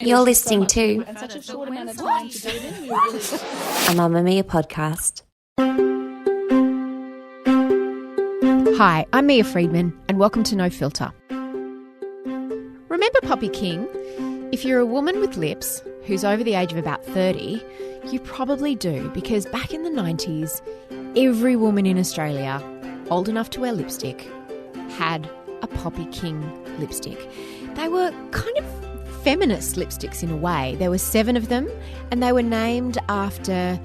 You're listening to and such a short amount of time to do it in. We were really... a Mamma Mia podcast. Hi, I'm Mia Freedman and welcome to No Filter. Remember Poppy King? If you're a woman with lips who's over the age of about 30, you probably do, because back in the 90s, every woman in Australia old enough to wear lipstick had a Poppy King lipstick. They were kind of feminist lipsticks in a way. There were 7 of them and they were named after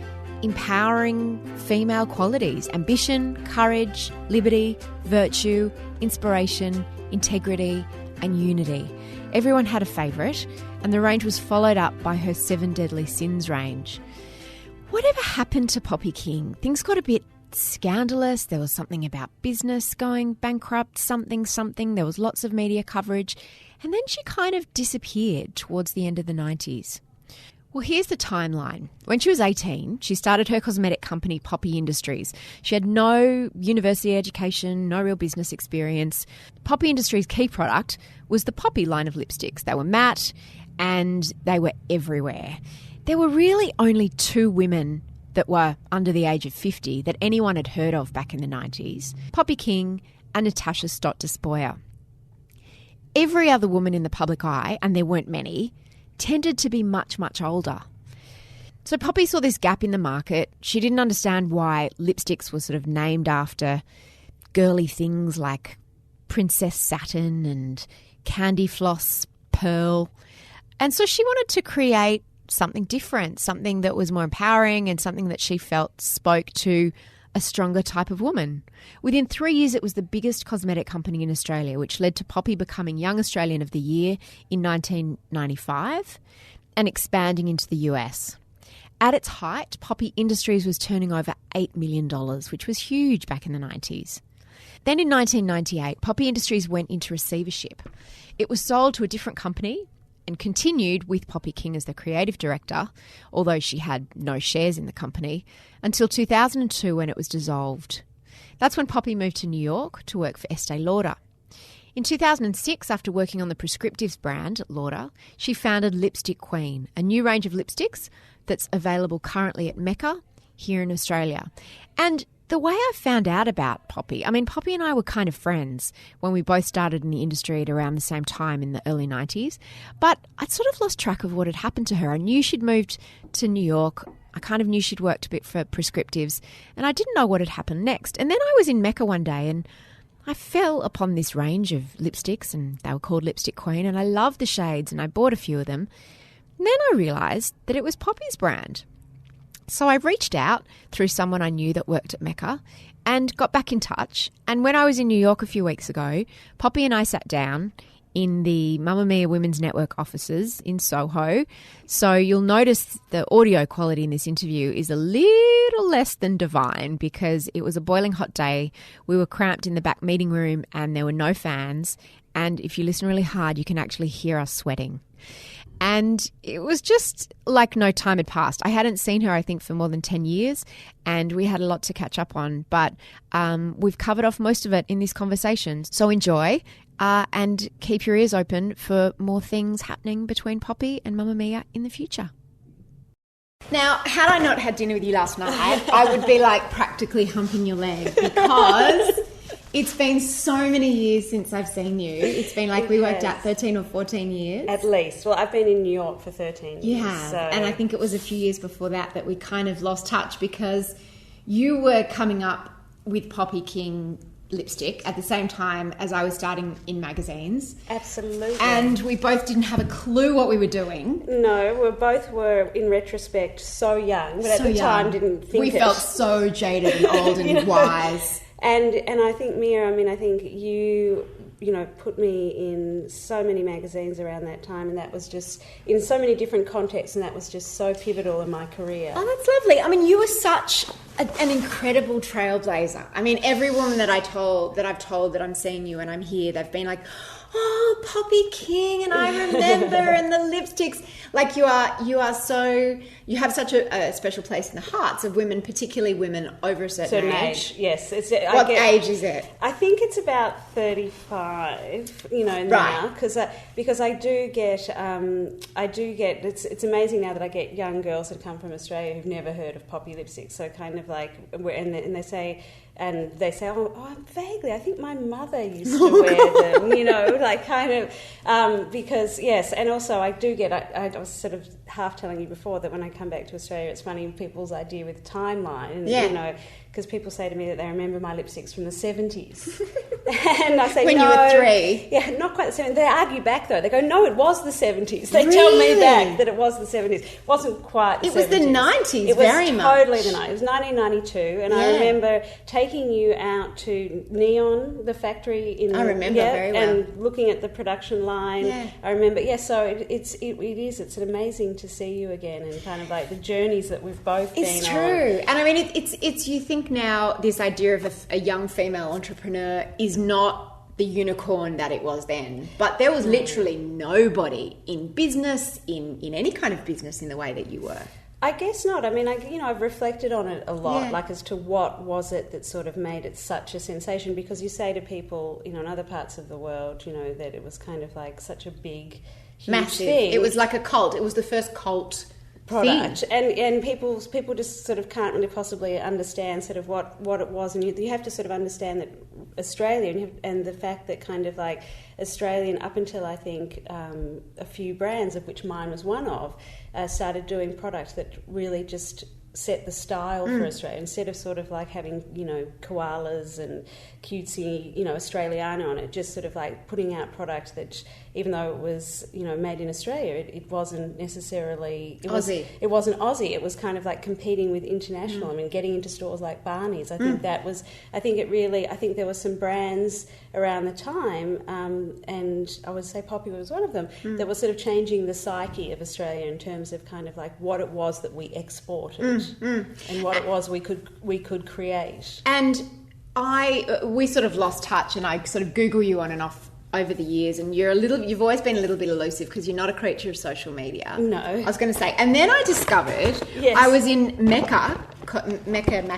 empowering female qualities: ambition, courage, liberty, virtue, inspiration, integrity and unity. Everyone had a favourite, and the range was followed up by her 7 Deadly Sins range. Whatever happened to Poppy King? Things got a bit scandalous. There was something about business going bankrupt, something. There was lots of media coverage, and then she kind of disappeared towards the end of the 90s. Well, here's the timeline. When she was 18, she started her cosmetic company, Poppy Industries. She had no university education, no real business experience. Poppy Industries' key product was the Poppy line of lipsticks. They were matte and they were everywhere. There were really only 2 women that were under the age of 50 that anyone had heard of back in the 90s, Poppy King and Natasha Stott Despoja. Every other woman in the public eye, and there weren't many, tended to be much, much older. So Poppy saw this gap in the market. She didn't understand why lipsticks were sort of named after girly things like Princess Satin and Candy Floss Pearl. And so she wanted to create something different, something that was more empowering and something that she felt spoke to a stronger type of woman. Within 3 years, it was the biggest cosmetic company in Australia, which led to Poppy becoming Young Australian of the Year in 1995 and expanding into the US. At its height, Poppy Industries was turning over $8 million, which was huge back in the 90s. Then in 1998, Poppy Industries went into receivership. It was sold to a different company and continued with Poppy King as the creative director, although she had no shares in the company, until 2002 when it was dissolved. That's when Poppy moved to New York to work for Estee Lauder. In 2006, after working on the Prescriptives brand at Lauder, she founded Lipstick Queen, a new range of lipsticks that's available currently at Mecca here in Australia. And the way I found out about Poppy, Poppy and I were kind of friends when we both started in the industry at around the same time in the early 90s, but I'd sort of lost track of what had happened to her. I knew she'd moved to New York. I kind of knew she'd worked a bit for Prescriptives, and I didn't know what had happened next. And then I was in Mecca one day and I fell upon this range of lipsticks, and they were called Lipstick Queen, and I loved the shades and I bought a few of them. And then I realised that it was Poppy's brand. So I reached out through someone I knew that worked at Mecca and got back in touch. And when I was in New York a few weeks ago, Poppy and I sat down in the Mamma Mia Women's Network offices in Soho. So you'll notice the audio quality in this interview is a little less than divine because it was a boiling hot day. We were cramped in the back meeting room and there were no fans. And if you listen really hard, you can actually hear us sweating. And it was just like no time had passed. I hadn't seen her, I think, for more than 10 years, and we had a lot to catch up on. But we've covered off most of it in this conversation. So enjoy and keep your ears open for more things happening between Poppy and Mamma Mia in the future. Now, had I not had dinner with you last night, I would be like practically humping your leg because it's been so many years since I've seen you. It's been like we worked out 13 or 14 years. At least. Well, I've been in New York for 13 years. You have. So. And I think it was a few years before that we kind of lost touch because you were coming up with Poppy King lipstick at the same time as I was starting in magazines. Absolutely. And we both didn't have a clue what we were doing. No, we both were, in retrospect, so young. But at the time didn't think we felt so jaded and old and wise. And I think, Mia, I think you put me in so many magazines around that time, and that was just in so many different contexts, and that was just so pivotal in my career. Oh, that's lovely. You were such an incredible trailblazer. Every woman that I've told that I'm seeing you and I'm here, they've been like, oh, Poppy King, and I remember, and the lipsticks. Like you have such a special place in the hearts of women, particularly women over a certain age. Yes. What age is it? I think it's about 35, now, because I do get, it's amazing now that I get young girls that come from Australia who've never heard of Poppy lipsticks, so kind of like, and they say, oh, vaguely, I think my mother used to wear them, like kind of, because, yes, and also I do get, I was sort of half telling you before that when I come back to Australia, it's funny people's idea with timeline, and, because people say to me that they remember my lipsticks from the 70s. And I say, when no. you were 3? Yeah, not quite the 70s. They argue back, though. They go, no, it was the 70s. They tell me back that it was the 70s. It wasn't quite the 70s. It was the 90s, very much. It was totally the 90s. It was 1992, and I remember taking you out to Neon, the factory in... I remember very well. And looking at the production line. Yeah. I remember, so it's amazing to see you again, and kind of like the journeys that we've both been on. It's true. And I mean, it's you think now this idea of a young female entrepreneur is not the unicorn that it was then, but there was literally nobody in business, in any kind of business in the way that you were. I guess not. I mean, I've reflected on it a lot, like as to what was it that sort of made it such a sensation, because you say to people, in other parts of the world, that it was kind of like such a big, huge massive thing. It was like a cult. It was the first cult product, and people just sort of can't really possibly understand sort of what it was, and you have to sort of understand that Australia and the fact that kind of like Australian, up until I think a few brands, of which mine was one of, started doing products that really just set the style for Australia, instead of sort of like having koalas and cutesy Australiana on it, just sort of like putting out product that, even though it was made in Australia, it wasn't necessarily Aussie. It wasn't Aussie. It was kind of like competing with international. I mean, getting into stores like Barney's. I think I think there were some brands around the time, and I would say Poppy was one of them, that was sort of changing the psyche of Australia in terms of kind of like what it was that we exported and what it was we could create. And we sort of lost touch, and I sort of Google you on and off over the years, and you've always been a little bit elusive because you're not a creature of social media. No. I was going to say. And then I discovered, I was in Mecca Cosmetic,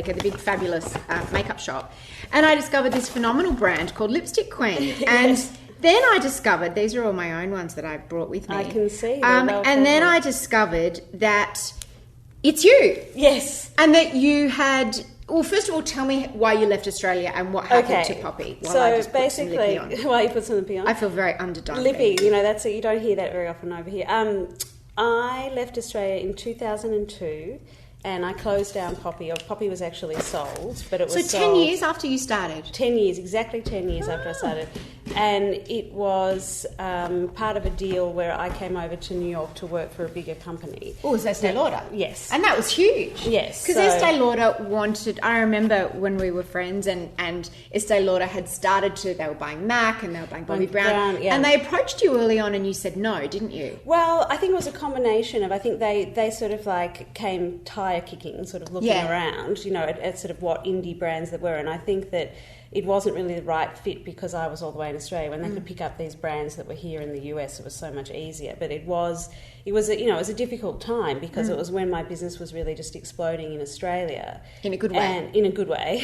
the big fabulous makeup shop, and I discovered this phenomenal brand called Lipstick Queen. And then I discovered, these are all my own ones that I brought with me. I can see. And then I discovered that it's you. Yes. And that you had... Well, first of all, tell me why you left Australia and what happened to Poppy. So basically, why you put some lippy on? I feel very underdone. Lippy, that's it. You don't hear that very often over here. I left Australia in 2002, and I closed down Poppy. Poppy was actually sold, but it was so 10 years after you started. 10 years, exactly 10 years after I started, and it was part of a deal where I came over to New York to work for a bigger company. Oh, was that Estee Lauder? Yes. And that was huge. Yes. Because Estee Lauder wanted... I remember when we were friends, and Estee Lauder had started to... They were buying MAC and they were buying Bobbi Brown. And they approached you early on and you said no, didn't you? Well, I think it was a combination of... I think they sort of like came tire kicking, sort of looking around, at sort of what indie brands there were. And I think that it wasn't really the right fit because I was all the way in Australia. When they could pick up these brands that were here in the US, it was so much easier. But it was a difficult time because it was when my business was really just exploding in Australia. In a good way. And in a good way,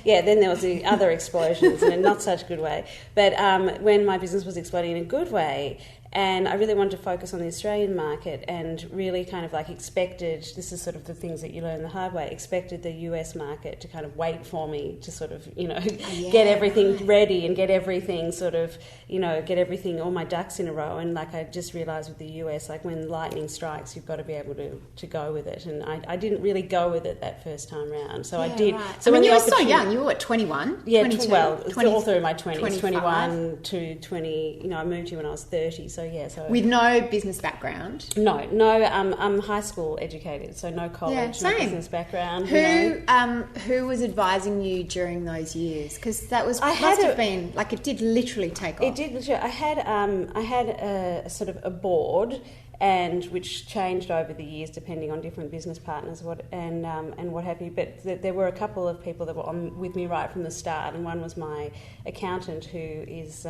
yeah. Then there was the other explosions in a not such good way. But when my business was exploding in a good way, and I really wanted to focus on the Australian market and really kind of like expected, this is sort of the things that you learn the hard way, expected the US market to kind of wait for me to sort of, get everything ready and get everything sort of, get everything, all my ducks in a row. And like I just realised with the US, like when lightning strikes, you've got to be able to go with it. And I didn't really go with it that first time round. So I did. Right. So when you were so young, you were what, 21? Yeah, 22, well, 20, all through my 20s, 25. 21 to 20, I moved here when I was 30. So with no business background? No, I'm high school educated, so no college, no business background. Who was advising you during those years? Because that must have been, like, it did literally take off. It did literally. I had a sort of a board, and which changed over the years depending on different business partners and what have you. But there were a couple of people that were on with me right from the start, and one was my accountant, who is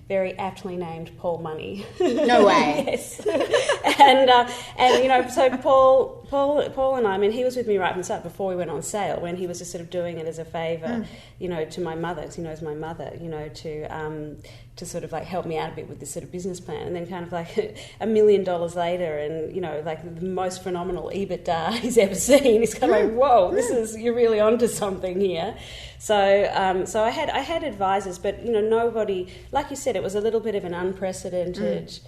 very aptly named Paul Money. No way. Yes. and so Paul and I mean, he was with me right from the start before we went on sale, when he was just sort of doing it as a favour, to my mother, because he knows my mother, to sort of like help me out a bit with this sort of business plan. And then kind of like $1 million later, and like the most phenomenal EBITDA he's ever seen. He's kind of like, whoa, you're really onto something here. So I had advisors, but nobody, like you said, it was a little bit of an unprecedented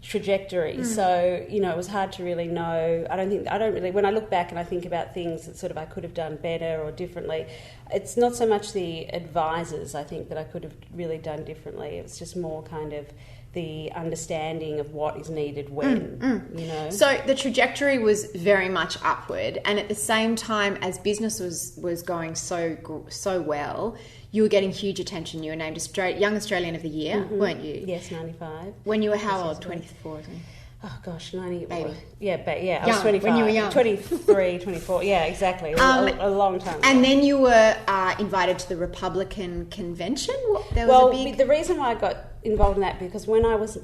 trajectory. So it was hard to really know. I don't really when I look back and I think about things that sort of I could have done better or differently, it's not so much the advisors I think that I could have really done differently. It's just more kind of the understanding of what is needed when. So the trajectory was very much upward, and at the same time as business was going so well, you were getting huge attention. You were named Young Australian of the Year, weren't you? Yes, 95. When you were how old? 24, I think. Oh gosh, 90. Baby. Yeah, I young, was 25. when you were young. 23, 24. Yeah, exactly. A long time ago. And then you were invited to the Republican convention. The reason why I got involved in that, because when I was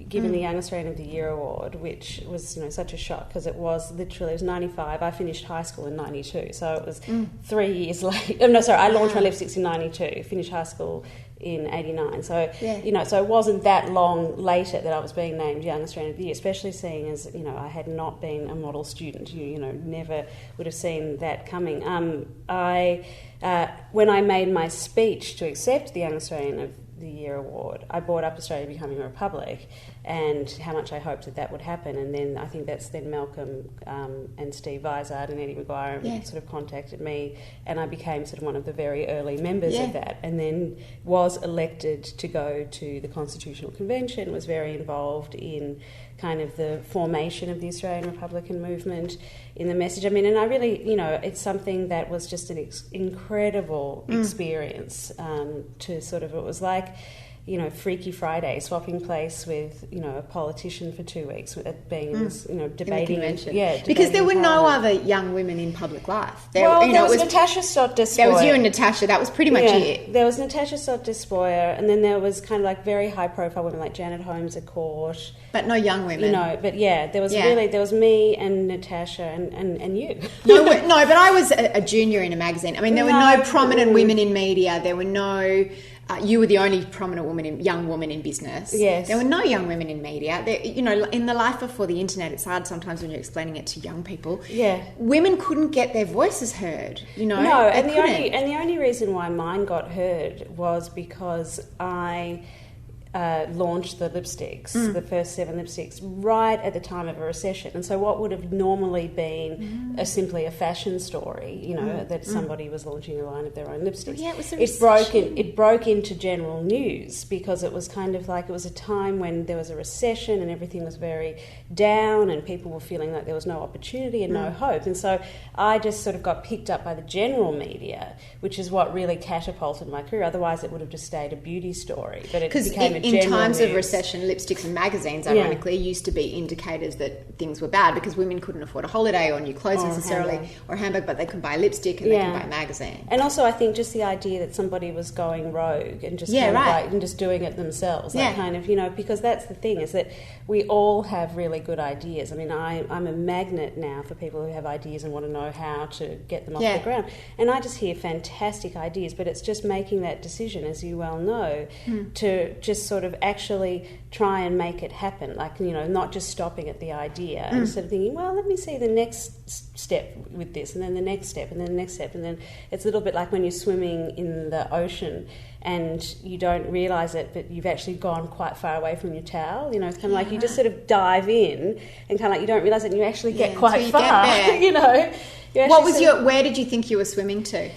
given the Young Australian of the Year award, which was such a shock, because it was 95. I finished high school in 92, so it was 3 years late. I launched my lipsticks in 92, finished high school in 89. So so it wasn't that long later that I was being named Young Australian of the Year, especially seeing as I had not been a model student. Never would have seen that coming. When I made my speech to accept the Young Australian of the Year award, I brought up Australia becoming a republic and how much I hoped that would happen. And then I think that's then Malcolm and Steve Vizard and Eddie Maguire sort of contacted me, and I became sort of one of the very early members of that, and then was elected to go to the Constitutional Convention, was very involved in kind of the formation of the Australian Republican movement, in the message. I mean, and I really, it's something that was just an incredible experience to sort of, it was like, Freaky Friday, swapping place with, a politician for 2 weeks, being in this, debating. Because there were no other young women in public life. There was Natasha Stott Despoja. There was you and Natasha, that was pretty much it. There was Natasha Stott Despoja, and then there was kind of like very high profile women like Janet Holmes at court. But no young women. There was there was me and Natasha and you. No, but I was a junior in a magazine. I mean, there were no prominent women in media. There were no... you were the only prominent young woman in business. Yes. There were no young women in media. In the life before the internet, it's hard sometimes when you're explaining it to young people. Yeah. Women couldn't get their voices heard, No, and the only reason why mine got heard was because I launched the lipsticks, the first 7 lipsticks, right at the time of a recession. And so what would have normally been simply a fashion story, that somebody was launching a line of their own lipsticks. Yeah, it was a recession. It broke into general news because it was kind of like, it was a time when there was a recession and everything was very down and people were feeling like there was no opportunity and no hope. And so I just sort of got picked up by the general media, which is what really catapulted my career. Otherwise it would have just stayed a beauty story. But it became in times of recession, lipsticks and magazines, ironically, used to be indicators that things were bad because women couldn't afford a holiday or new clothes necessarily or a handbag, but they could buy a lipstick and they could buy a magazine. And also, I think just the idea that somebody was going rogue and just and just doing it themselves, because that's the thing, is that we all have really good ideas. I mean, I'm a magnet now for people who have ideas and want to know how to get them off the ground. And I just hear fantastic ideas, but it's just making that decision, as you well know, to just sort of actually try and make it happen, not just stopping at the idea and sort of thinking, well, let me see the next step with this, and then the next step, and then the next step, and then it's a little bit like when you're swimming in the ocean and you don't realise it, but you've actually gone quite far away from your towel. It's kind of like you just sort of dive in and kind of like you don't realise it, and you actually get quite far. Where did you think you were swimming to?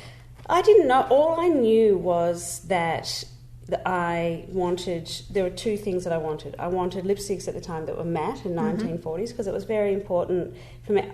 I didn't know. All I knew was that there were 2 things that I wanted. I wanted lipsticks at the time that were matte in 1940s, because it was very important for me.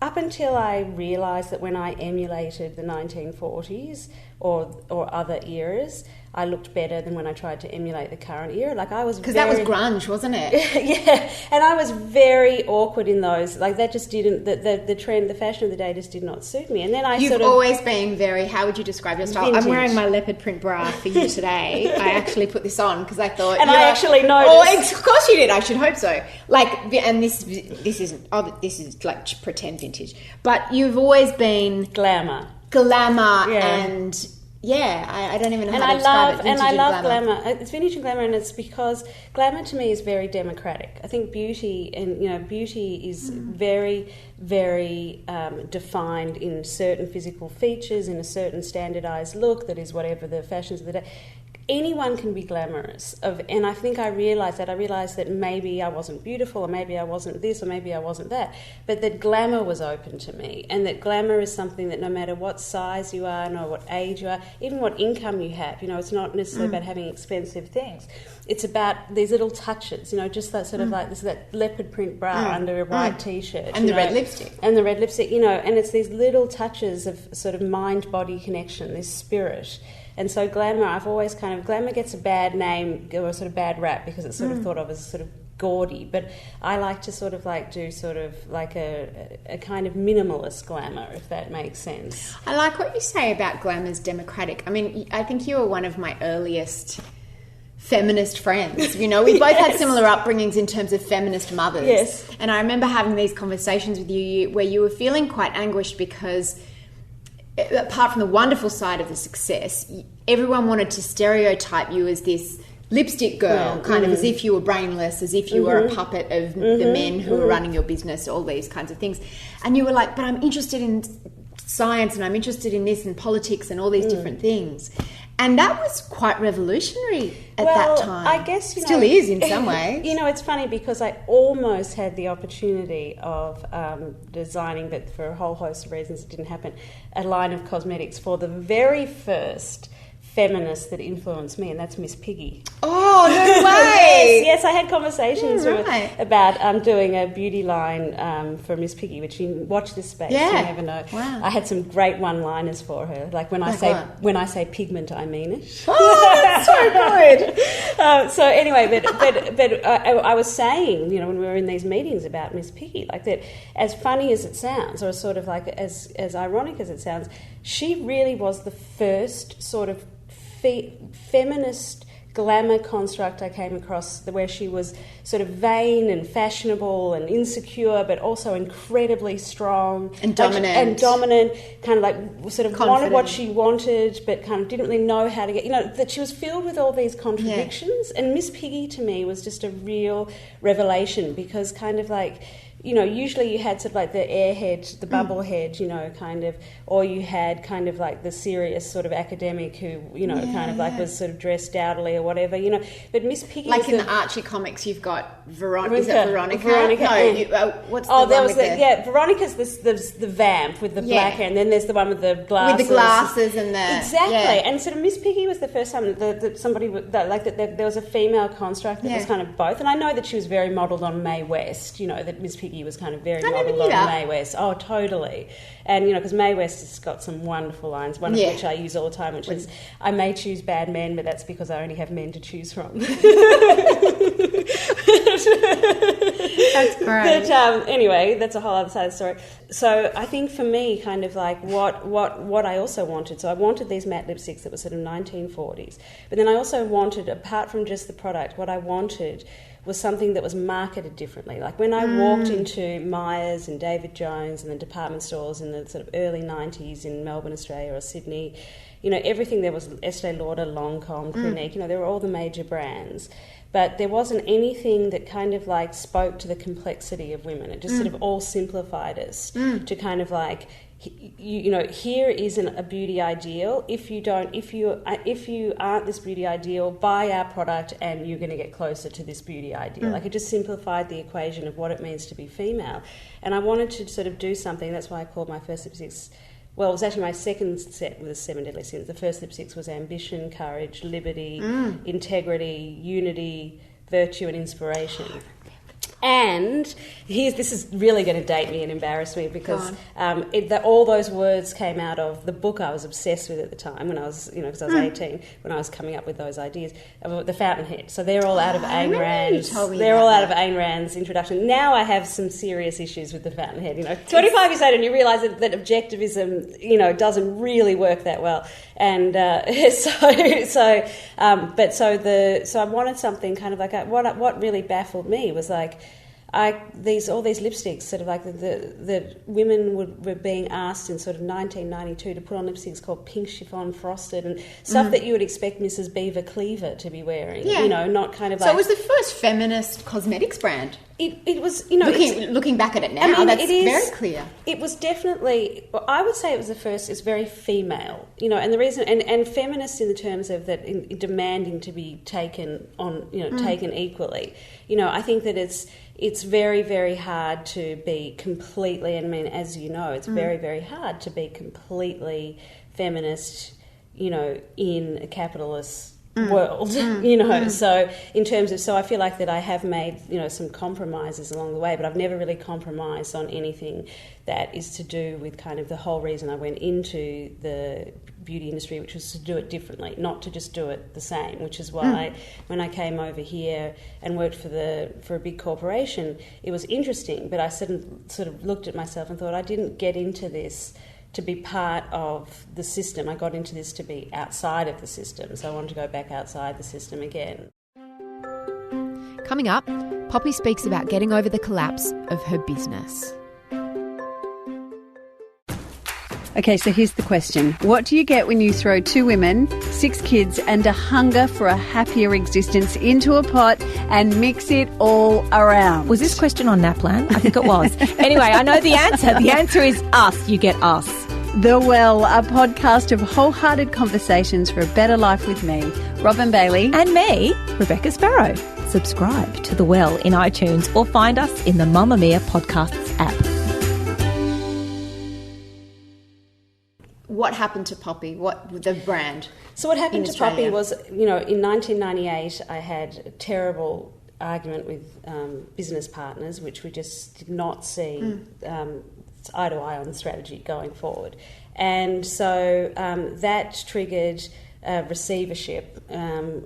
Up until I realised that when I emulated the 1940s, or other eras, I looked better than when I tried to emulate the current era. Like I was because that was grunge, wasn't it? Yeah, and I was very awkward in those. Like that just didn't the trend, the fashion of the day just did not suit me. And then You've always been very. How would you describe your style? Vintage. I'm wearing my leopard print bra for you today. I actually put this on because I thought, and I actually noticed. Oh, of course you did. I should hope so. Like, and this isn't. Oh, this is like pretend vintage. But you've always been glamour, and. Yeah, I don't even know how to describe it. And I love glamour. It's vintage and glamour, and it's because glamour to me is very democratic. I think beauty is very, very defined in certain physical features, in a certain standardised look that is whatever the fashions of the day. Anyone can be glamorous, and I think I realised that maybe I wasn't beautiful, or maybe I wasn't this, or maybe I wasn't that, but that glamour was open to me, and that glamour is something that no matter what size you are, no what age you are, even what income you have, it's not necessarily about having expensive things. It's about these little touches, just that sort of like that leopard print bra under a white t-shirt. And the red lipstick. And the red lipstick, and it's these little touches of sort of mind-body connection, this spirit. And so glamour, glamour gets a bad name or a sort of bad rap because it's sort of thought of as sort of gaudy. But I like to sort of like do sort of like a kind of minimalist glamour, if that makes sense. I like what you say about glamour's democratic. I mean, I think you were one of my earliest feminist friends. We both had similar upbringings in terms of feminist mothers. Yes. And I remember having these conversations with you where you were feeling quite anguished because apart from the wonderful side of the success, everyone wanted to stereotype you as this lipstick girl, kind of as if you were brainless, as if you were a puppet of the men who were running your business, all these kinds of things. And you were like, but I'm interested in science and I'm interested in this and politics and all these different things. And that was quite revolutionary at that time. I guess, still is in some ways. It's funny because I almost had the opportunity of designing, but for a whole host of reasons it didn't happen, a line of cosmetics for the very first feminist that influenced me, and that's Miss Piggy. Oh, no way! Yes, I had conversations right. about doing a beauty line for Miss Piggy, which you watch this space, you never know. Wow. I had some great one-liners for her, like when I say pigment, I mean it. Oh, that's so good. So anyway, but I was saying, when we were in these meetings about Miss Piggy, like that, as funny as it sounds, or sort of like as ironic as it sounds, she really was the first sort of feminist glamour construct I came across, where she was sort of vain and fashionable and insecure, but also incredibly strong and dominant, kind of like sort of confident. Wanted what she wanted, but kind of didn't really know how to get. That she was filled with all these contradictions. And Miss Piggy to me was just a real revelation, because kind of like, usually you had sort of like the airhead, the bubblehead, kind of, or you had kind of like the serious sort of academic who, kind of like was sort of dressed dowdily or whatever, But Miss Piggy, like in the Archie comics, you've got Veronica. Is it Veronica? No, what's the one with Veronica's the vamp with the black hair, and then there's the one with the glasses. With the glasses and the exactly. And sort of Miss Piggy was the first time that somebody there was a female construct that was kind of both. And I know that she was very modelled on Mae West. That Miss Piggy was kind of very modelled on Mae West. Oh, totally. And because Mae West has got some wonderful lines, one of which I use all the time, which is, I may choose bad men, but that's because I only have men to choose from. That's great. But anyway, that's a whole other side of the story. So I think for me, kind of like what I also wanted, so I wanted these matte lipsticks that were sort of 1940s, but then I also wanted, apart from just the product, what I wanted was something that was marketed differently. Like when I walked into Myers and David Jones and the department stores in the sort of early 90s in Melbourne, Australia, or Sydney, everything there was Estee Lauder, Lancôme, Clinique, there were all the major brands. But there wasn't anything that kind of like spoke to the complexity of women. It just sort of all simplified us to kind of like, here isn't a beauty ideal. If you aren't this beauty ideal, buy our product and you're going to get closer to this beauty ideal. Like it just simplified the equation of what it means to be female. And I wanted to sort of do something. That's why I called my first lipsticks. Well, it was actually my second set with the 7 Deadly Sins. The first lipsticks was ambition, courage, liberty, integrity, unity, virtue, and inspiration. And this is really going to date me and embarrass me because all those words came out of the book I was obsessed with at the time when I was, because I was 18, when I was coming up with those ideas, The Fountainhead. So they're all out of Ayn Rand's. They're all out of Ayn Rand's introduction. Now I have some serious issues with The Fountainhead. 25 years later, and you realise that objectivism, doesn't really work that well. And so I wanted something kind of like what really baffled me was like all these lipsticks, sort of like the women were being asked in sort of 1992 to put on lipsticks called Pink Chiffon Frosted and stuff that you would expect Mrs. Beaver Cleaver to be wearing. Yeah. Not kind of so like. So it was the first feminist cosmetics brand. It was, looking back at it now, that's very clear. It was definitely, I would say it was the first, it's very female, and the reason, and feminist in the terms of that demanding to be taken on, taken equally. I think that it's very, very hard to be completely, and I mean, as you know, it's very, very hard to be completely feminist, in a capitalist world, so in terms of, I feel like that I have made, some compromises along the way, but I've never really compromised on anything that is to do with kind of the whole reason I went into the beauty industry, which was to do it differently, not to just do it the same, which is why when I came over here and worked for a big corporation, it was interesting, but I sort of looked at myself and thought I didn't get into this to be part of the system. I got into this to be outside of the system, so I wanted to go back outside the system again. Coming up, Poppy speaks about getting over the collapse of her business. Okay, so here's the question. What do you get when you throw 2 women, 6 kids and a hunger for a happier existence into a pot and mix it all around? Was this question on Naplan? I think it was. Anyway, I know the answer. The answer is us. You get us. The Well, a podcast of wholehearted conversations for a better life with me, Robin Bailey. And me, Rebecca Sparrow. Subscribe to The Well in iTunes or find us in the Mamma Mia Podcasts app. What happened to Poppy? What the brand? So what happened to Poppy was, in 1998, I had a terrible argument with business partners, which we just did not see eye to eye on the strategy going forward, and so that triggered receivership,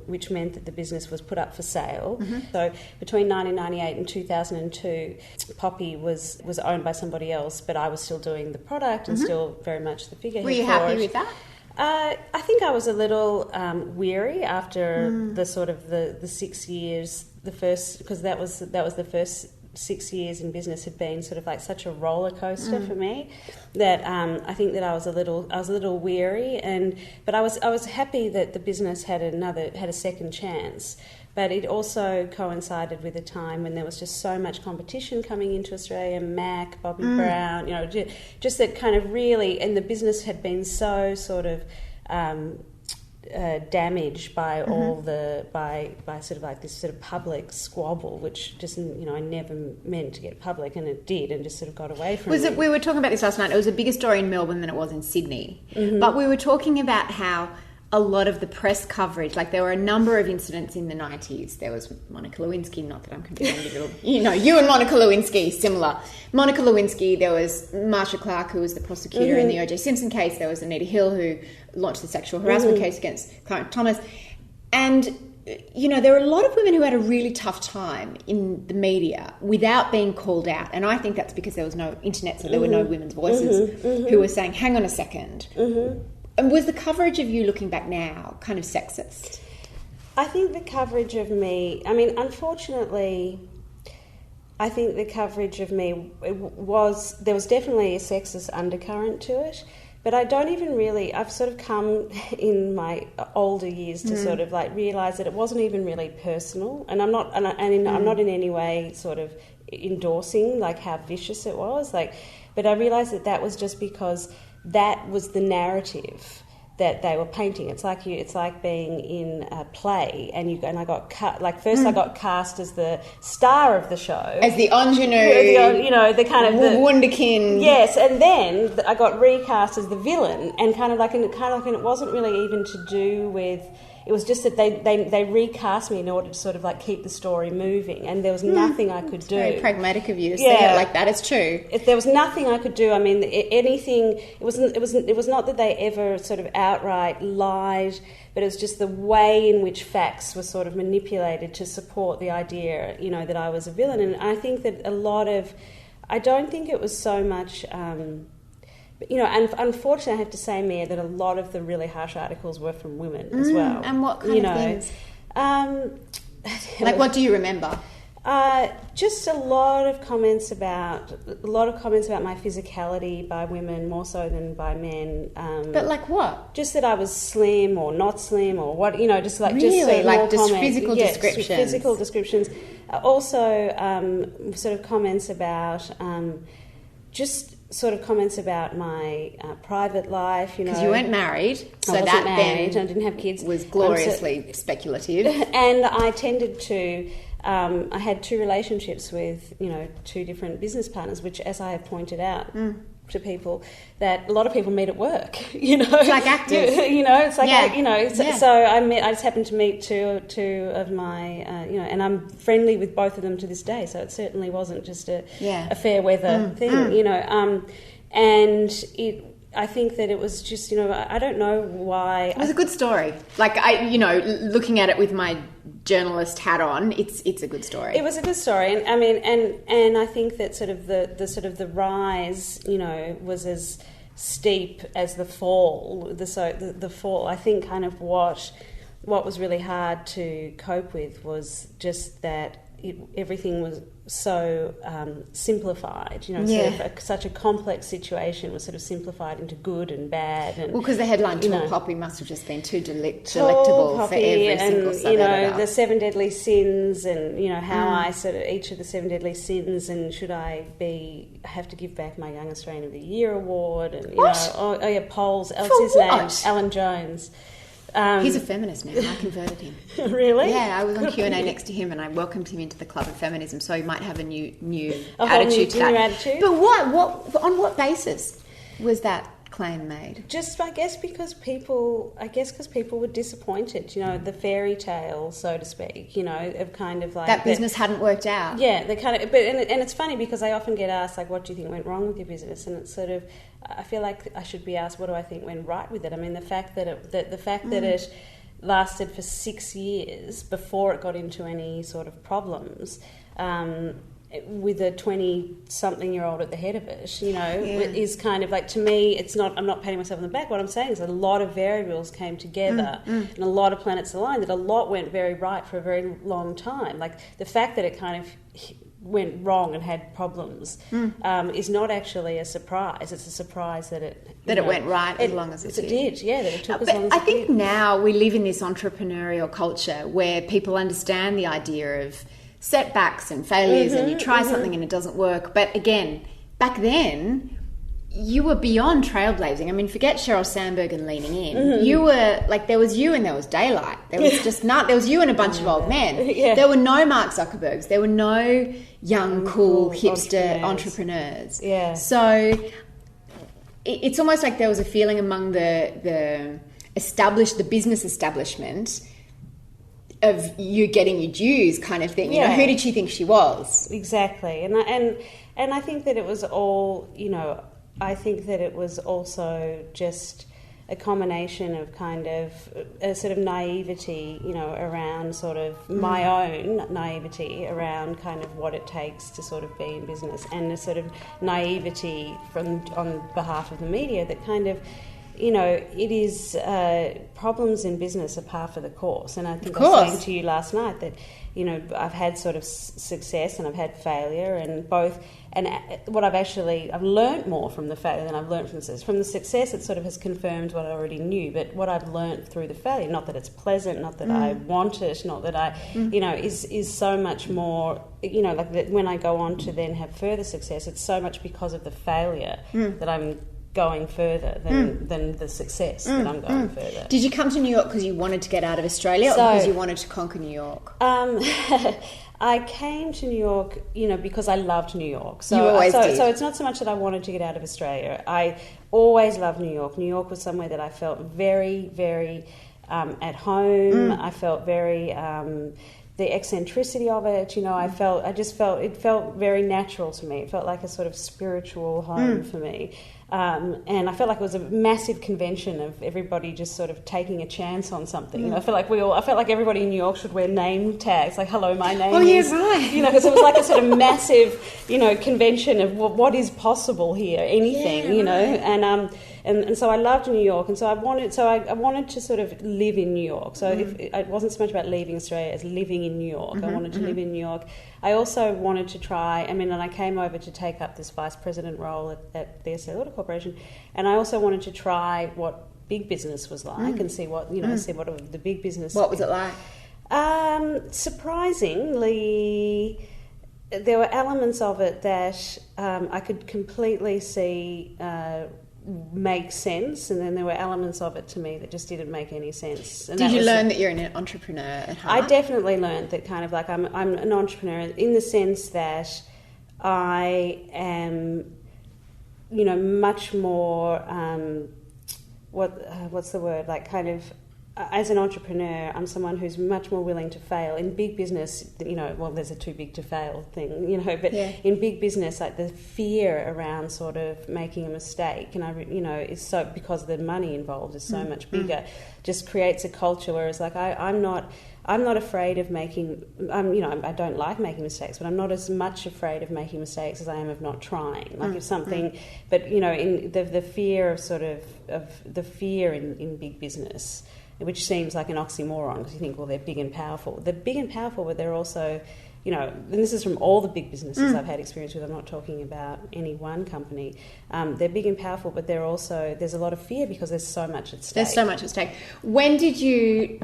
which meant that the business was put up for sale. So between 1998 and 2002, Poppy was owned by somebody else, but I was still doing the product and still very much the figurehead. Were you happy with that? I think I was a little weary after the sort of the 6 years, because that was the first 6 years in business had been sort of like such a roller coaster for me that I think that I was a little weary, but I was happy that the business had a second chance. But it also coincided with a time when there was just so much competition coming into Australia, Mac, Bobby Brown, just that kind of really, and the business had been so sort of damaged by all by sort of like this sort of public squabble, which just, I never meant to get public, and it did, and just sort of got away from me. We were talking about this last night. It was a bigger story in Melbourne than it was in Sydney. But we were talking about how a lot of the press coverage, like there were a number of incidents in the 90s. There was Monica Lewinsky, not that I'm comparing you and Monica Lewinsky, similar. Monica Lewinsky, there was Marsha Clark, who was the prosecutor in the O.J. Simpson case. There was Anita Hill, who launched the sexual harassment case against Clarence Thomas. And, there were a lot of women who had a really tough time in the media without being called out. And I think that's because there was no internet, so there were no women's voices who were saying, hang on a second. And was the coverage of you looking back now kind of sexist? I think the coverage of me, unfortunately, I think the coverage of me there was definitely a sexist undercurrent to it, but I don't even really, I've sort of come in my older years to sort of like realise that it wasn't even really personal, and I'm not in any way sort of endorsing like how vicious it was, but I realised that was just because that was the narrative that they were painting. It's like being in a play, and I got cut. Like first, I got cast as the star of the show, as the ingenue, the kind of the wunderkind. Yes, and then I got recast as the villain, and it wasn't really even to do with It was just that they recast me in order to sort of like keep the story moving, and there was nothing I could do. Very pragmatic of you to see it like that. It's true. If there was nothing I could do, I mean, anything. It was not that they ever sort of outright lied, but it was just the way in which facts were sort of manipulated to support the idea, you know, that I was a villain. And I think that I don't think it was so much. You know, and unfortunately, I have to say, Mia, that a lot of the really harsh articles were from women as well. And what kind of things? Like, what do you remember? Just a lot of comments about my physicality by women, more so than by men. But like what? Just that I was slim or not slim, or what, you know, just like physical descriptions. Physical descriptions. Also, sort of comments about comments about my private life, you know. Because you weren't married, so I wasn't that married, then I didn't have kids. Was gloriously speculative. And I tended to, I had 2 relationships with, you know, 2 different business partners, which, as I have pointed out to people, that a lot of people meet at work, you know. It's like actors. You know, it's like, you know, so I just happened to meet two of my, you know, and I'm friendly with both of them to this day, so it certainly wasn't just a fair weather thing, you know. And I think that it was just, you know, I don't know why. It was a good story. Like, you know, looking at it with my journalist hat on, it's a good story. It was a good story, and I mean, and I think that sort of the rise, you know, was as steep as the fall. The fall. I think kind of what was really hard to cope with was just that everything was so simplified, you know, sort of such a complex situation was sort of simplified into good and bad. And, well, because the headline Tall Poppy must have just been too delectable for every single sub-editor. You know, the 7 deadly sins, and, you know, how I sort of, each of the 7 deadly sins, and should I have to give back my Young Australian of the Year award, and, you know, polls, what's his name? Alan Jones. He's a feminist now. I converted him. Really? Yeah, I was on Q&A next to him, and I welcomed him into the club of feminism. So he might have a new attitude to that. New attitude. But on what basis was that claim made? Just, I guess, because people were disappointed. You know, the fairy tale, so to speak. You know, of kind of like that business hadn't worked out. Yeah, they kind of. But and it's funny because I often get asked, like, what do you think went wrong with your business? And it's sort of, I feel like I should be asked, what do I think went right with it? I mean, the fact that it lasted for 6 years before it got into any sort of problems, with a 20-something-year-old at the head of it, you know, is kind of like, to me, it's not. I'm not patting myself on the back. What I'm saying is a lot of variables came together, and a lot of planets aligned. That a lot went very right for a very long time. Like the fact that it kind of went wrong and had problems is not actually a surprise. It's a surprise that it went right as long as it did. Yeah, that it took as long as it did. I think now we live in this entrepreneurial culture where people understand the idea of setbacks and failures, and you try something and it doesn't work. But again, back then, you were beyond trailblazing. I mean, forget Sheryl Sandberg and leaning in. You were like, there was you and there was daylight. There was just not. There was you and a bunch of old men. Yeah. There were no Mark Zuckerbergs. There were no young, cool hipster entrepreneurs. Yeah. So it's almost like there was a feeling among the business establishment of you getting your dues, kind of thing. You know, who did she think she was? Exactly, and I think that it was all, you know, I think that it was also just a combination of kind of a sort of naivety, you know, around sort of my own naivety around kind of what it takes to sort of be in business, and a sort of naivety on behalf of the media that kind of, you know, it is problems in business are par for the course. And I think I was saying to you last night that, you know, I've had sort of success and I've had failure, and both. And what I've learnt more from the failure than I've learnt from the success. From the success, it sort of has confirmed what I already knew. But what I've learnt through the failure, not that it's pleasant, not that I want it, not that I, you know, is so much more. You know, like that when I go on to then have further success, it's so much because of the failure that I'm going further than the success that I'm going further. Did you come to New York because you wanted to get out of Australia, or because you wanted to conquer New York? I came to New York, you know, because I loved New York. So, you always did. So it's not so much that I wanted to get out of Australia. I always loved New York. New York was somewhere that I felt very, very at home. I felt very the eccentricity of it. I felt it felt very natural to me. It felt like a sort of spiritual home for me. And I felt like it was a massive convention of everybody just sort of taking a chance on something. I felt like everybody in New York should wear name tags, like "Hello, my name is." Right. Because it was like a sort of massive, convention of what is possible here, anything, And so I loved New York, and so I wanted to sort of live in New York. So it wasn't so much about leaving Australia as living in New York. I wanted to live in New York. I also wanted to try. And I came over to take up this vice president role at the Estée Lauder Corporation, and I also wanted to try what big business was like and see what see what the big business. What was it like? Surprisingly, there were elements of it that I could completely see make sense, and then there were elements of it to me that just didn't make any sense. And Did you learn that you're an entrepreneur at heart? I definitely learned that kind of like I'm an entrepreneur in the sense that I am, much more what's the word, like kind of. As an entrepreneur, I'm someone who's much more willing to fail. In big business, there's a too big to fail thing, but in big business, like the fear around sort of making a mistake, and is so, because the money involved is so much bigger, just creates a culture. Whereas like I'm not afraid of making, I don't like making mistakes, but I'm not as much afraid of making mistakes as I am of not trying. Like if something, but in the fear of sort of the fear in big business, which seems like an oxymoron because you think, well, they're big and powerful. They're big and powerful, but they're also, and this is from all the big businesses I've had experience with. I'm not talking about any one company. They're big and powerful, but there's a lot of fear because there's so much at stake. There's so much at stake. When did you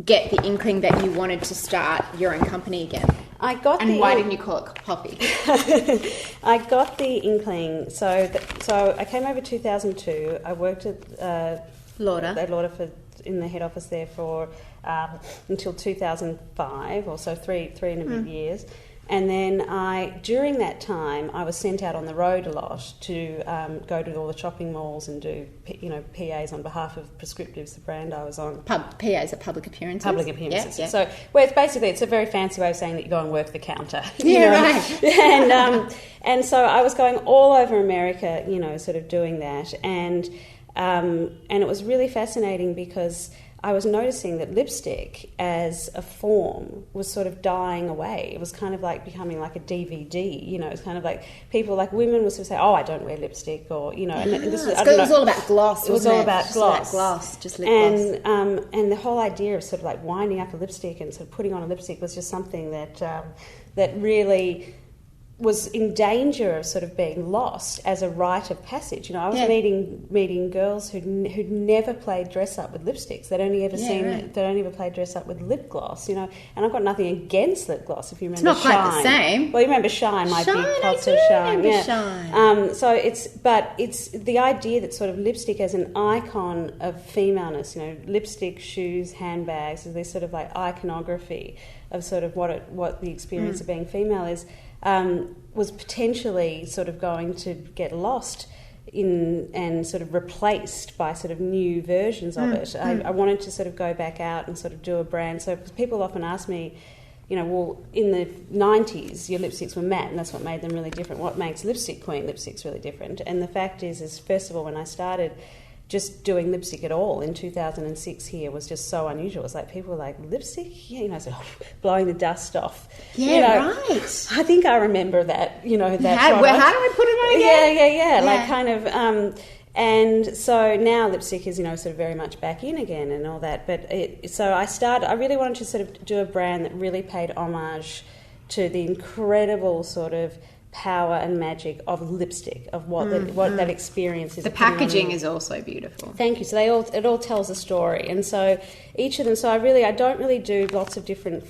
get the inkling that you wanted to start your own company again? Why didn't you call it Poppy? I got the inkling. So I came over 2002. I worked at Lauder in the head office there for until 2005, or so three and a bit years. And then during that time, I was sent out on the road a lot to go to all the shopping malls and do, PAs on behalf of Prescriptives, the brand I was on. PAs are public appearances? Public appearances. Yeah. So, it's a very fancy way of saying that you go and work the counter. Right. And so I was going all over America, sort of doing that. And it was really fascinating because I was noticing that lipstick as a form was sort of dying away. It was kind of like becoming like a DVD, it was kind of like people, like women would sort of say, oh, I don't wear lipstick, or, and this was, it was all about gloss, it was all about gloss. Just lip gloss. And the whole idea of sort of like winding up a lipstick and sort of putting on a lipstick was just something that really was in danger of sort of being lost as a rite of passage. I was meeting girls who'd never played dress up with lipsticks. They'd only ever they'd only ever played dress up with lip gloss. And I've got nothing against lip gloss. If you remember, it's not Shine. Quite the same. Well, you remember Shine, my big pots of Shine. Shine. So it's the idea that sort of lipstick as an icon of femaleness. Lipstick, shoes, handbags, is this sort of like iconography of sort of what the experience of being female is. Was potentially sort of going to get lost in and sort of replaced by sort of new versions of it. I wanted to sort of go back out and sort of do a brand. So people often ask me, well, in the 90s, your lipsticks were matte, and that's what made them really different. What makes Lipstick Queen lipsticks really different? And the fact is first of all, when I started just doing lipstick at all in 2006 here was just so unusual. It's like people were like, lipstick? Yeah, so blowing the dust off. Yeah, right. I think I remember that, that how do we put it on again? Yeah. Like kind of, and so now lipstick is, sort of very much back in again and all that. But I really wanted to sort of do a brand that really paid homage to the incredible sort of power and magic of lipstick, of what that experience is. The packaging is also beautiful. Thank you. So it all tells a story, and so each of them. So I don't really do lots of different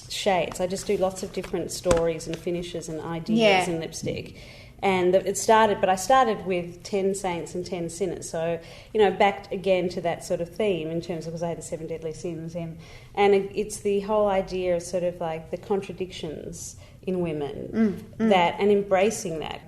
shades. I just do lots of different stories and finishes and ideas in lipstick. And I started with 10 saints and 10 sinners. So, back again to that sort of theme in terms of, because I had the 7 deadly sins, and it's the whole idea of sort of like the contradictions in women, that, and embracing that.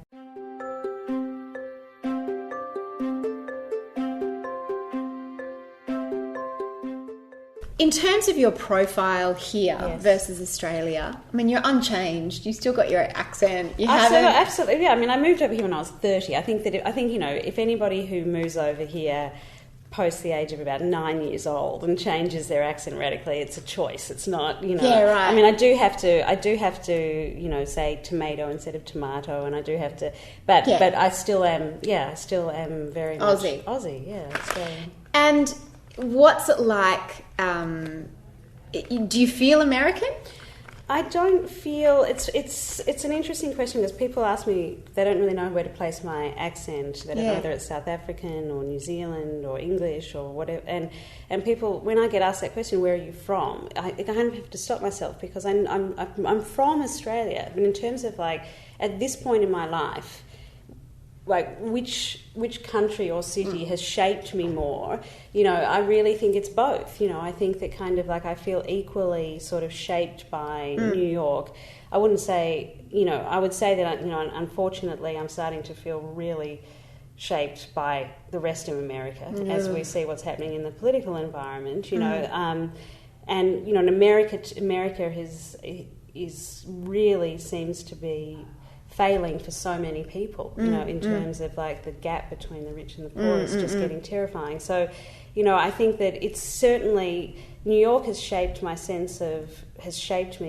In terms of your profile here versus Australia, I mean, you're unchanged. You still got your accent. You haven't... Absolutely, yeah. I mean, I moved over here when I was 30. I think, you know, if anybody who moves over here post the age of about 9 years old and changes their accent radically, it's a choice. It's not, you know... Yeah, right. I mean, I do have to, you know, say tomato instead of tomato, and I do have to... But I still am very much... Aussie, yeah. Australian. And what's it like... do you feel American? I don't feel it's an interesting question because people ask me, they don't really know where to place my accent. They don't know whether it's South African or New Zealand or English or whatever. And people, when I get asked that question, where are you from? I kind of have to stop myself because I'm from Australia. But in terms of like at this point in my life, like which country or city has shaped me more, you know, I really think it's both. You know, I think that kind of like I feel equally sort of shaped by New York. I wouldn't say, you know, I would say that, you know, unfortunately I'm starting to feel really shaped by the rest of America as we see what's happening in the political environment, you know. And, you know, America is really seems to be failing for so many people, you know, in terms of like the gap between the rich and the poor is just getting terrifying. So, you know, I think that it's certainly, New York has shaped me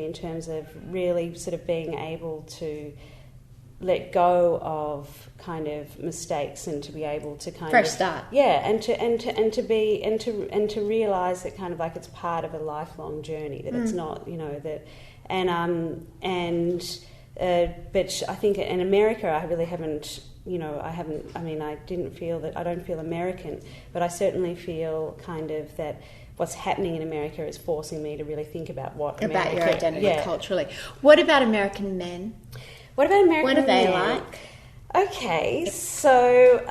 in terms of really sort of being able to let go of kind of mistakes and to be able to kind fresh start. Yeah, and to realise that kind of like it's part of a lifelong journey, that it's not, you know, that but I think in America I really haven't, you know, I don't feel American, but I certainly feel kind of that what's happening in America is forcing me to really think about what about your identity culturally. What about American men? What about American men? What are they like? Okay, so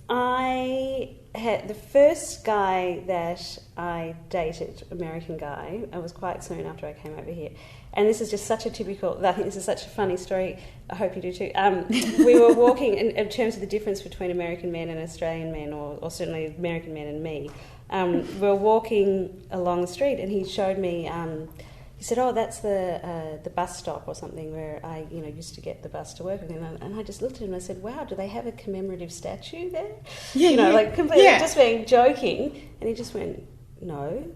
I had the first guy that I dated, American guy. It was quite soon after I came over here. And this is just such a typical, I think this is such a funny story. I hope you do too. We were walking, in terms of the difference between American men and Australian men, or certainly American men and me, we were walking along the street and he showed me, he said, oh, that's the bus stop or something where I, you know, used to get the bus to work with him. And I just looked at him and I said, wow, do they have a commemorative statue there? Yeah, you know, like completely just being joking. And he just went, no.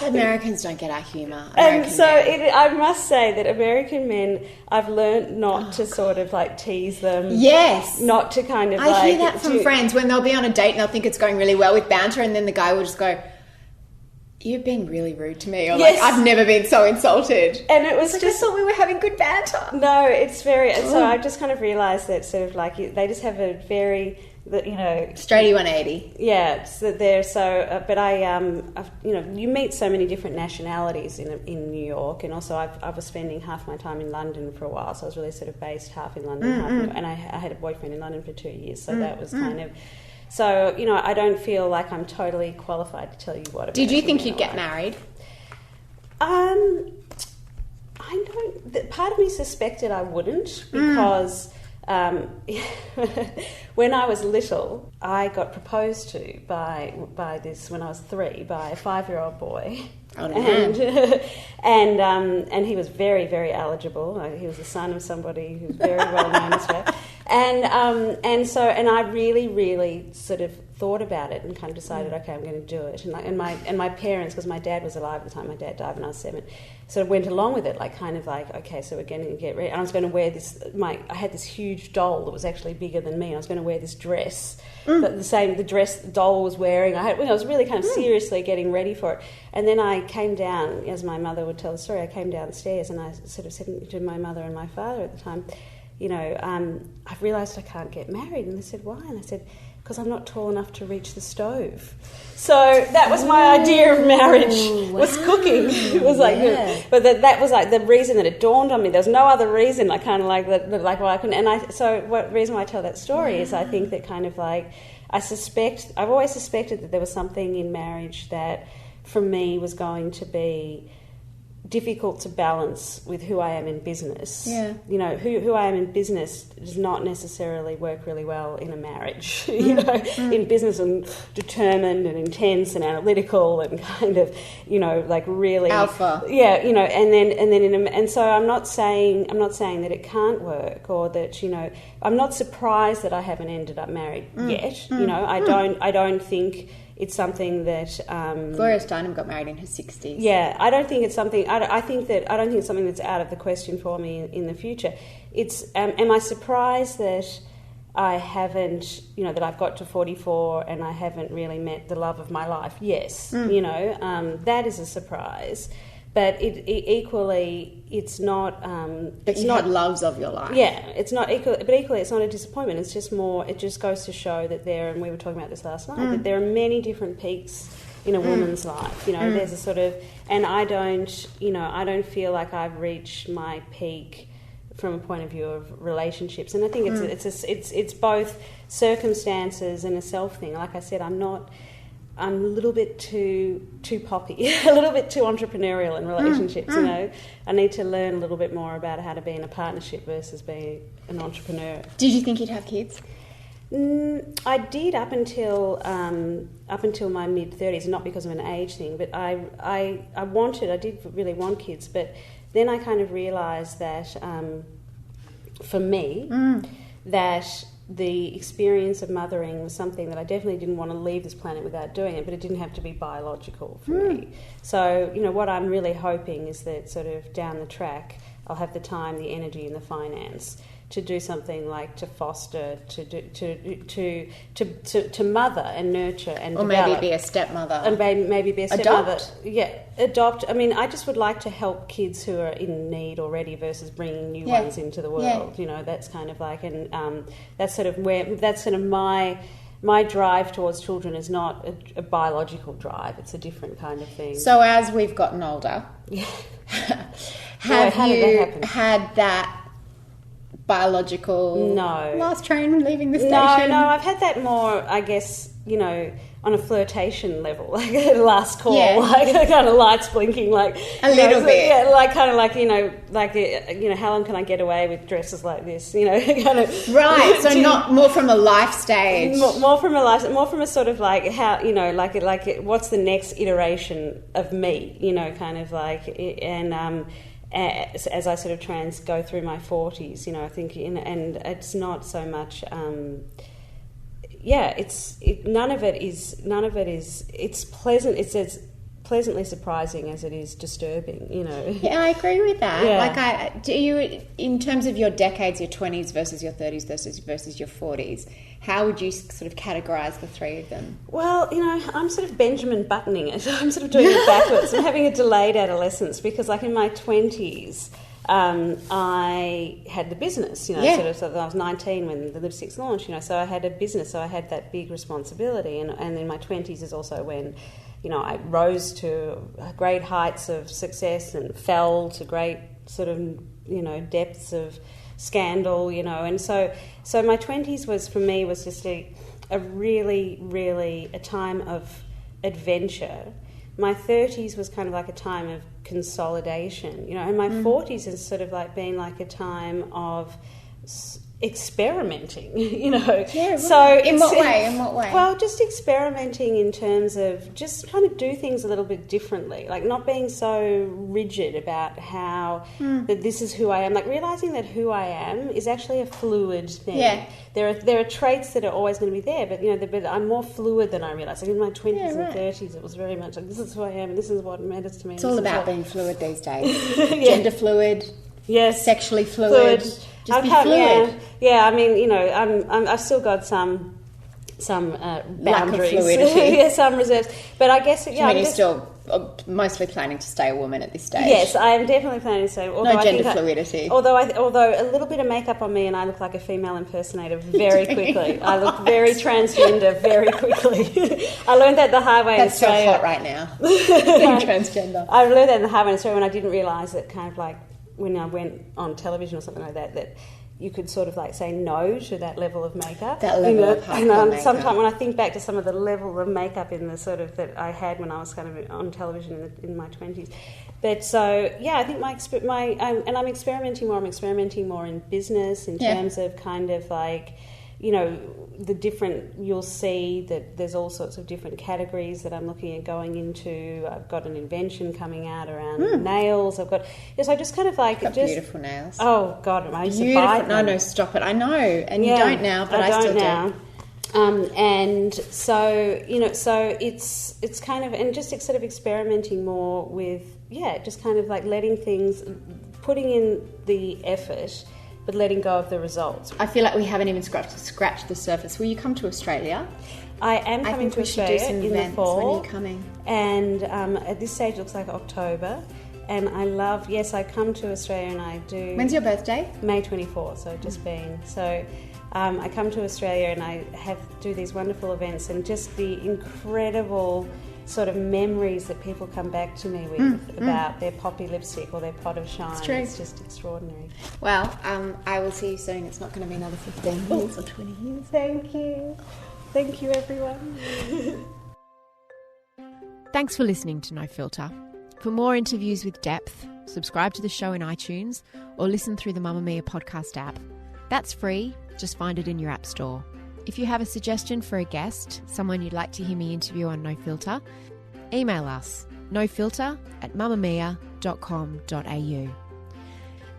Americans don't get our humour. And so I must say that American men, I've learned not to sort of like tease them. Yes. Not to kind of I hear that from friends when they'll be on a date and they'll think it's going really well with banter, and then the guy will just go, you've been really rude to me, or like, I've never been so insulted. And it was just... I thought we were having good banter. No, it's very... So I've just kind of realised that sort of like, they just have a very... That, you know, straighty 180. Yeah, so they're so. But I've, you know, you meet so many different nationalities in New York, and also I was spending half my time in London for a while, so I was really sort of based half in London, and I had a boyfriend in London for 2 years, so that was kind of. So, you know, I don't feel like I'm totally qualified to tell you what. Did you think you'd get married? I don't. Part of me suspected I wouldn't because. When I was little, I got proposed to by this when I was 3 by a 5-year-old boy, and he was very, very eligible. He was the son of somebody who's very well known in Australia, and I really, really sort of thought about it and kind of decided, okay, I'm going to do it. And my parents, because my dad was alive at the time, my dad died when I was 7. Sort of went along with it, like kind of like, okay, so we're going to get ready. And I was going to wear this. I had this huge doll that was actually bigger than me. And I was going to wear this dress, the dress the doll was wearing. I was really kind of seriously getting ready for it. And then I came down, as my mother would tell the story. I came downstairs and I sort of said to my mother and my father at the time, you know, I've realised I can't get married. And they said, why? And I said, because I'm not tall enough to reach the stove. So that was my idea of marriage, was cooking. It was like, but that was like the reason that it dawned on me. There was no other reason. I kind of like that, like why I couldn't. So what reason why I tell that story is I think that kind of like I've always suspected that there was something in marriage that for me was going to be difficult to balance with who I am in business. Yeah. You know, who I am in business does not necessarily work really well in a marriage. You know, in business I'm determined and intense and analytical and kind of, you know, like really alpha. Yeah, you know, and so I'm not saying that it can't work, or that, you know, I'm not surprised that I haven't ended up married yet. You know, I don't think it's something that Gloria Steinem got married in her 60s. Yeah, I don't think it's something. I don't think it's something that's out of the question for me in the future. It's am I surprised that I haven't, you know, that I've got to 44 and I haven't really met the love of my life? Yes, you know, that is a surprise. But equally, it's not. But you had loves of your life. Yeah, it's not equal. But equally, it's not a disappointment. It's just more. It just goes to show that and we were talking about this last night, that there are many different peaks in a woman's life. You know, there's a sort of, and I don't feel like I've reached my peak from a point of view of relationships. And I think it's both circumstances and a self thing. Like I said, I'm a little bit too poppy, a little bit too entrepreneurial in relationships. You know, I need to learn a little bit more about how to be in a partnership versus being an entrepreneur. Did you think you'd have kids? I did up until my mid-30s, not because of an age thing, but I did really want kids, but then I kind of realised that for me that the experience of mothering was something that I definitely didn't want to leave this planet without doing it, but it didn't have to be biological for me. So, you know, what I'm really hoping is that sort of down the track I'll have the time, the energy and the finance to do something like to foster, to mother and nurture and or develop. maybe be a stepmother. And maybe be a stepmother. Adopt. Yeah, adopt. I mean, I just would like to help kids who are in need already versus bringing new ones into the world. You know, that's kind of like, and that's sort of my drive towards children is not a biological drive. It's a different kind of thing. So as we've gotten older, have you had that biological last train leaving the station? No, I've had that more, I guess, you know, on a flirtation level, like the last call, like kind of lights blinking, like a little bit, yeah, like kind of like, you know, how long can I get away with dresses like this, you know, kind of right. So not more from a life stage, more from a sort of like how, you know, like what's the next iteration of me, you know, kind of like, and as I sort of go through my 40s, you know, I think, and it's not so much. None of it is. It's pleasant. It's as pleasantly surprising as it is disturbing. You know. Yeah, I agree with that. Yeah. Like, do you, in terms of your decades, your 20s versus your 30s versus your 40s, how would you sort of categorise the three of them? Well, you know, I'm sort of Benjamin buttoning it. I'm sort of doing it backwards. I'm having a delayed adolescence because, like, in my 20s, I had the business, you know, so I was 19 when the Lipsticks launched, you know, so I had a business, so I had that big responsibility. And in my 20s is also when, you know, I rose to great heights of success and fell to great sort of, you know, depths of scandal, you know, and so my 20s was just a really, really a time of adventure. My 30s was kind of like a time of consolidation, you know, and my 40s has sort of like been like a time of experimenting, you know. Yeah, so in what way? Well, just experimenting in terms of just trying to do things a little bit differently, like not being so rigid about how that this is who I am, like realising that who I am is actually a fluid thing. Yeah. There are traits that are always going to be there, but you know, but I'm more fluid than I realised. Like in my 20s and 30s, it was very much like, this is who I am, and this is what matters to me. It's all about being fluid these days. Gender fluid. Yes. Sexually fluid. Just be fluid. Yeah, I mean, you know, I've still got some boundaries. Lack of fluidity. Yeah, some reserves. But I guess, yeah. You're still mostly planning to stay a woman at this stage? Yes, I am definitely planning to stay. No gender fluidity. Although a little bit of makeup on me and I look like a female impersonator very quickly. I look very transgender very quickly. I learned that the hard way in Australia. That's so hot right now, being transgender. I learned that in the hard way in Australia when I didn't realise that kind of like when I went on television or something like that you could sort of like say no to that level of makeup. That level of makeup. Sometimes when I think back to some of the level of makeup in the sort of that I had when I was kind of on television in my 20s. But so, yeah, I think and I'm experimenting more. I'm experimenting more in business in terms of kind of like, you know, you'll see that there's all sorts of different categories that I'm looking at going into. I've got an invention coming out around nails. So I just kind of like... beautiful nails. Oh, God, I used to buy them. No, stop it. I know. And you don't now, but I still do. And so, you know, so it's kind of, and just sort of experimenting more with, just kind of like letting things, putting in the effort, but letting go of the results. I feel like we haven't even scratched the surface. Will you come to Australia? I am coming to Australia in the fall. When are you coming? And at this stage it looks like October. And I come to Australia and I do... When's your birthday? May 24th, so just been. So I come to Australia and I do these wonderful events, and just the incredible sort of memories that people come back to me with about their poppy lipstick or their pot of shine. It's true. It's just extraordinary. Well, I will see you soon. It's not going to be another 15 years or 20 years. Thank you. Thank you, everyone. Thanks for listening to No Filter. For more interviews with depth, subscribe to the show in iTunes or listen through the Mamamia podcast app. That's free. Just find it in your app store. If you have a suggestion for a guest, someone you'd like to hear me interview on No Filter, email us nofilter@mamamia.com.au.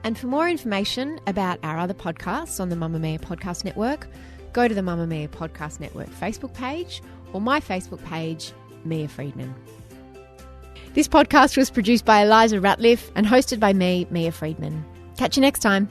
And for more information about our other podcasts on the Mamamia Podcast Network, go to the Mamamia Podcast Network Facebook page or my Facebook page, Mia Freedman. This podcast was produced by Elissa Ratliff and hosted by me, Mia Freedman. Catch you next time.